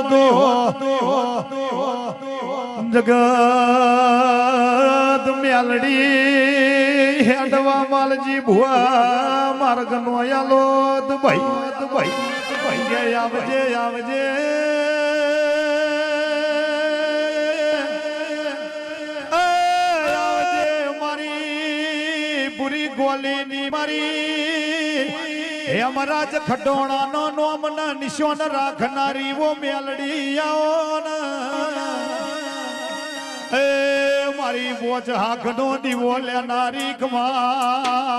દો જગત મેલડી હેડવા માલજી ભુવા માર્ગ નો યાલો ભાઈ આવજે આવજે મારી પૂરી ગોલીની મારી હેમરાજ ખડોણાનો નોમન નિશાન રાખનારી વો મેલડી આવો એ મારી બોચ હાકનો દીવો લેનારી કમા